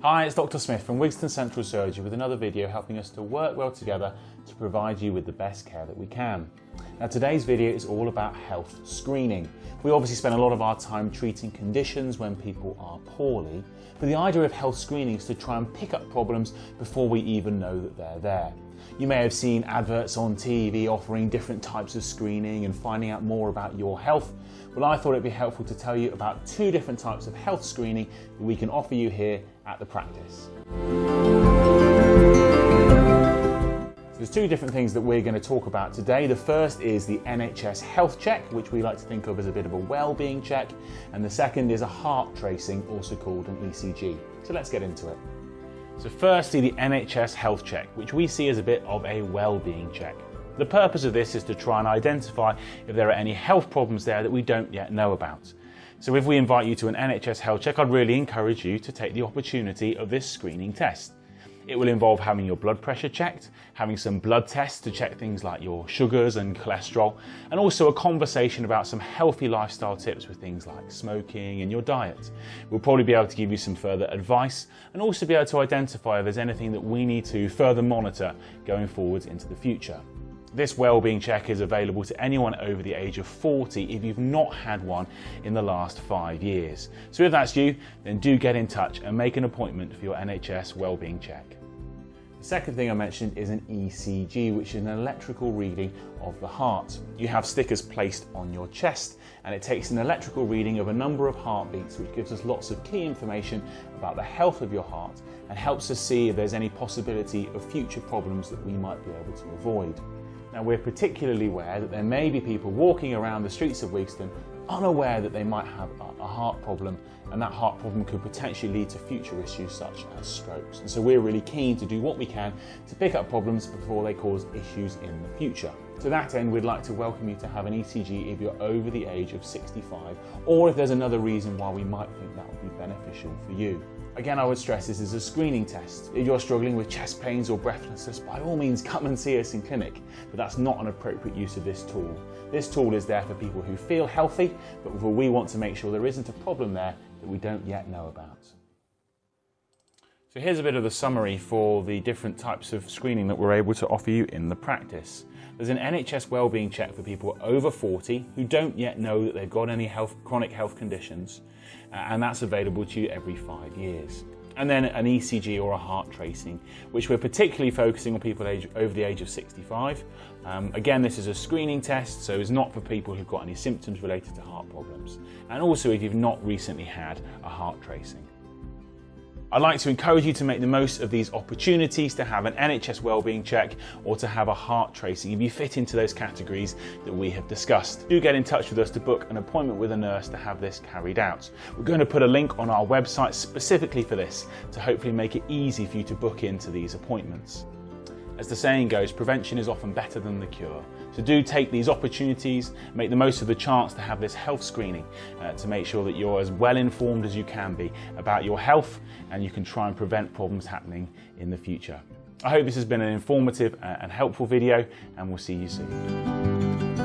Hi, it's Dr. Smith from Wigston Central Surgery with another video helping us to work well together to provide you with the best care that we can. Now today's video is all about health screening. We obviously spend a lot of our time treating conditions when people are poorly, but the idea of health screening is to try and pick up problems before we even know that they're there. You may have seen adverts on TV offering different types of screening and finding out more about your health. Well, I thought it'd be helpful to tell you about two different types of health screening that we can offer you here at the practice. So there's two different things that we're going to talk about today. The first is the NHS health check, which we like to think of as a bit of a well-being check, and the second is a heart tracing, also called an ECG. So let's get into it. So firstly, the NHS health check, which we see as a bit of a well-being check. The purpose of this is to try and identify if there are any health problems there that we don't yet know about. So if we invite you to an NHS health check, I'd really encourage you to take the opportunity of this screening test. It will involve having your blood pressure checked, having some blood tests to check things like your sugars and cholesterol, and also a conversation about some healthy lifestyle tips with things like smoking and your diet. We'll probably be able to give you some further advice and also be able to identify if there's anything that we need to further monitor going forwards into the future. This wellbeing check is available to anyone over the age of 40 if you've not had one in the last 5 years. So if that's you, then do get in touch and make an appointment for your NHS wellbeing check. The second thing I mentioned is an ECG, which is an electrical reading of the heart. You have stickers placed on your chest and it takes an electrical reading of a number of heartbeats, which gives us lots of key information about the health of your heart and helps us see if there's any possibility of future problems that we might be able to avoid. Now, we're particularly aware that there may be people walking around the streets of Wigston unaware that they might have a heart problem, and that heart problem could potentially lead to future issues such as strokes. And so we're really keen to do what we can to pick up problems before they cause issues in the future. To that end, we'd like to welcome you to have an ECG if you're over the age of 65, or if there's another reason why we might think that would be beneficial for you. Again, I would stress this is a screening test. If you're struggling with chest pains or breathlessness, by all means come and see us in clinic, but that's not an appropriate use of this tool. This tool is there for people who feel healthy, but we want to make sure there isn't a problem there that we don't yet know about. So here's a bit of the summary for the different types of screening that we're able to offer you in the practice. There's an NHS wellbeing check for people over 40 who don't yet know that they've got any chronic health conditions, and that's available to you every 5 years. And then an ECG or a heart tracing, which we're particularly focusing on people over the age of 65. Again, this is a screening test, so it's not for people who've got any symptoms related to heart problems. And also if you've not recently had a heart tracing. I'd like to encourage you to make the most of these opportunities to have an NHS wellbeing check or to have a heart tracing if you fit into those categories that we have discussed. Do get in touch with us to book an appointment with a nurse to have this carried out. We're going to put a link on our website specifically for this to hopefully make it easy for you to book into these appointments. As the saying goes, prevention is often better than the cure. So do take these opportunities, make the most of the chance to have this health screening to make sure that you're as well informed as you can be about your health and you can try and prevent problems happening in the future. I hope this has been an informative and helpful video, and we'll see you soon.